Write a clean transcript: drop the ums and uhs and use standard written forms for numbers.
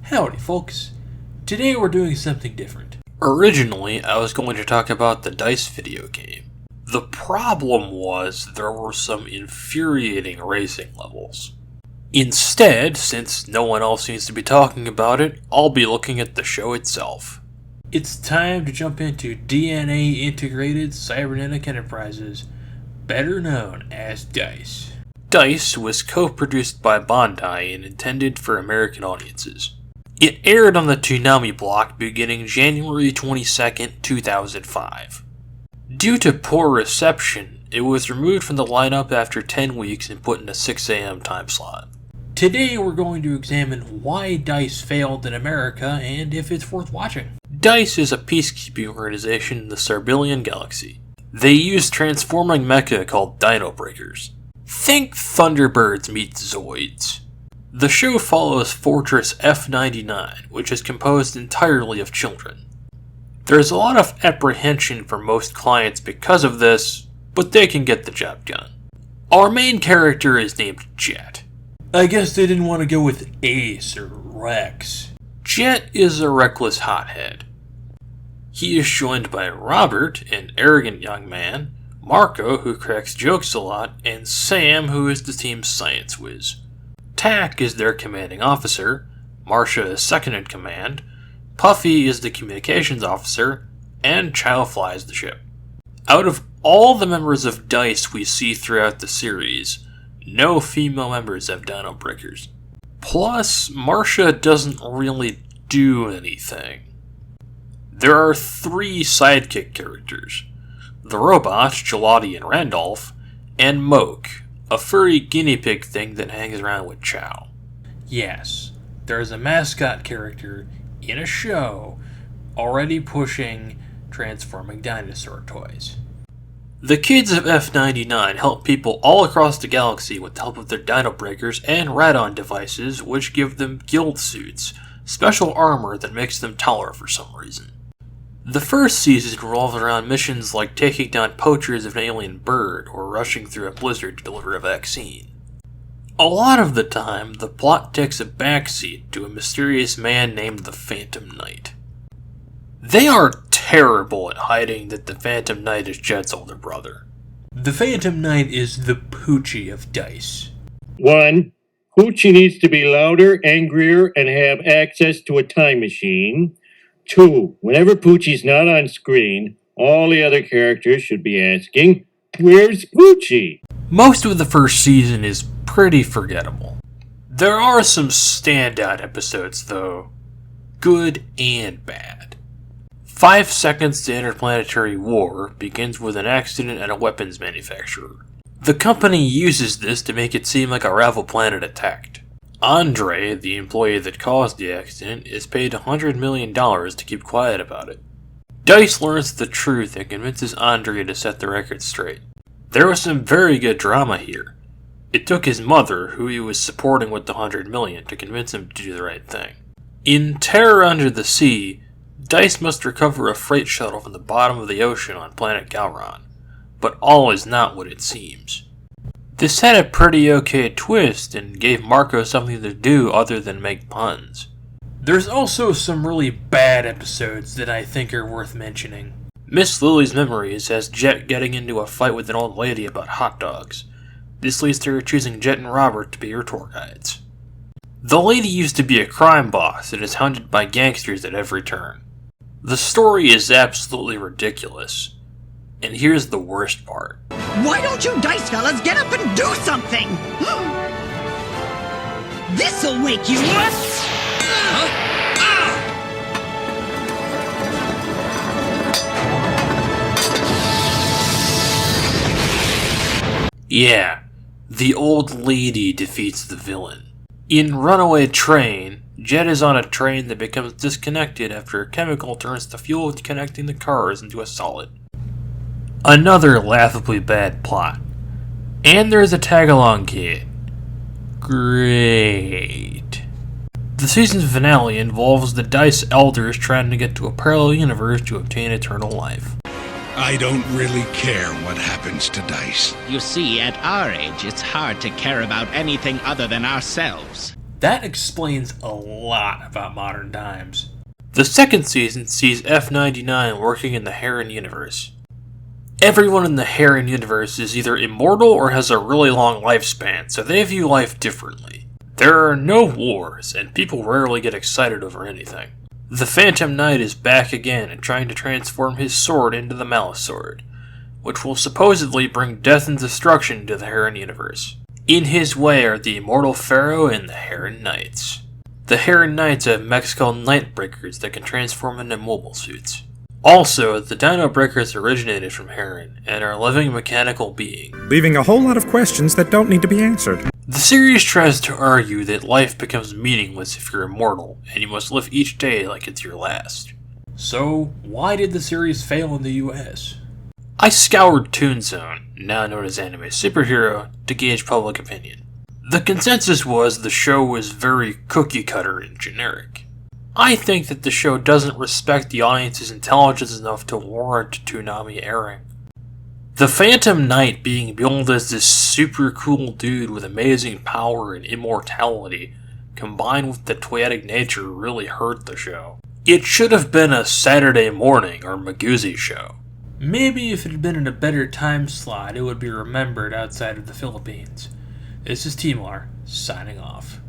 Howdy folks, today we're doing something different. Originally, I was going to talk about the DICE video game. The problem was there were some infuriating racing levels. Instead, since no one else seems to be talking about it, I'll be looking at the show itself. It's time to jump into DNA Integrated Cybernetic Enterprises, better known as DICE. DICE was co-produced by Bandai and intended for American audiences. It aired on the Toonami block beginning January 22, 2005. Due to poor reception, it was removed from the lineup after 10 weeks and put in a 6 a.m. time slot. Today we're going to examine why DICE failed in America and if it's worth watching. DICE is a peacekeeping organization in the Sarbyllian Galaxy. They use transforming mecha called Dino Breakers. Think Thunderbirds meets Zoids. The show follows Fortress F-99, which is composed entirely of children. There's a lot of apprehension for most clients because of this, but they can get the job done. Our main character is named Jet. I guess they didn't want to go with Ace or Rex. Jet is a reckless hothead. He is joined by Robert, an arrogant young man, Marco, who cracks jokes a lot, and Sam, who is the team's science whiz. Tack is their commanding officer, Marcia is second in command, Puffy is the communications officer, and Chow flies the ship. Out of all the members of DICE we see throughout the series, no female members have Dino Breakers. Plus, Marcia doesn't really do anything. There are 3 sidekick characters: the robots, Gelati and Randolph, and Moke, a furry guinea pig thing that hangs around with Chow. Yes, there's a mascot character in a show already pushing transforming dinosaur toys. The kids of F-99 help people all across the galaxy with the help of their Dino Breakers and Radon devices, which give them guild suits, special armor that makes them taller for some reason. The first season revolves around missions like taking down poachers of an alien bird or rushing through a blizzard to deliver a vaccine. A lot of the time, the plot takes a backseat to a mysterious man named the Phantom Knight. They are terrible at hiding that the Phantom Knight is Jet's older brother. The Phantom Knight is the Poochie of DICE. 1. Poochie needs to be louder, angrier, and have access to a time machine. 2. Whenever Poochie's not on screen, all the other characters should be asking, "Where's Poochie?" Most of the first season is pretty forgettable. There are some standout episodes though, good and bad. 5 Seconds to Interplanetary War begins with an accident at a weapons manufacturer. The company uses this to make it seem like a rival planet attacked. Andre, the employee that caused the accident, is paid $100 million to keep quiet about it. DICE learns the truth and convinces Andre to set the record straight. There was some very good drama here. It took his mother, who he was supporting with the $100 million, to convince him to do the right thing. In Terror Under the Sea, DICE must recover a freight shuttle from the bottom of the ocean on planet Gowron, but all is not what it seems. This had a pretty okay twist and gave Marco something to do other than make puns. There's also some really bad episodes that I think are worth mentioning. Miss Lily's Memories has Jet getting into a fight with an old lady about hot dogs. This leads to her choosing Jet and Robert to be her tour guides. The lady used to be a crime boss and is hounded by gangsters at every turn. The story is absolutely ridiculous. And here's the worst part. Why don't you DICE fellas get up and do something? This'll wake you up! Yeah, the old lady defeats the villain. In Runaway Train, Jet is on a train that becomes disconnected after a chemical turns the fuel connecting the cars into a solid. Another laughably bad plot. And there's a tag-along kid. Great. The season finale involves the DICE elders trying to get to a parallel universe to obtain eternal life. I don't really care what happens to DICE. You see, at our age, it's hard to care about anything other than ourselves. That explains a lot about modern times. The second season sees F-99 working in the Heron universe. Everyone in the Heron universe is either immortal or has a really long lifespan, so they view life differently. There are no wars, and people rarely get excited over anything. The Phantom Knight is back again and trying to transform his sword into the Malice Sword, which will supposedly bring death and destruction to the Heron universe. In his way are the Immortal Pharaoh and the Heron Knights. The Heron Knights have mechs called Nightbreakers that can transform into mobile suits. Also, the Dino Breakers originated from Heron and are living mechanical beings, leaving a whole lot of questions that don't need to be answered. The series tries to argue that life becomes meaningless if you're immortal, and you must live each day like it's your last. So, why did the series fail in the US? I scoured Toonzone, now known as Anime Superhero, to gauge public opinion. The consensus was the show was very cookie-cutter and generic. I think that the show doesn't respect the audience's intelligence enough to warrant Toonami airing. The Phantom Knight being billed as this super cool dude with amazing power and immortality, combined with the toyetic nature, really hurt the show. It should have been a Saturday morning or Magoozy show. Maybe if it had been in a better time slot, it would be remembered outside of the Philippines. This is TMar, signing off.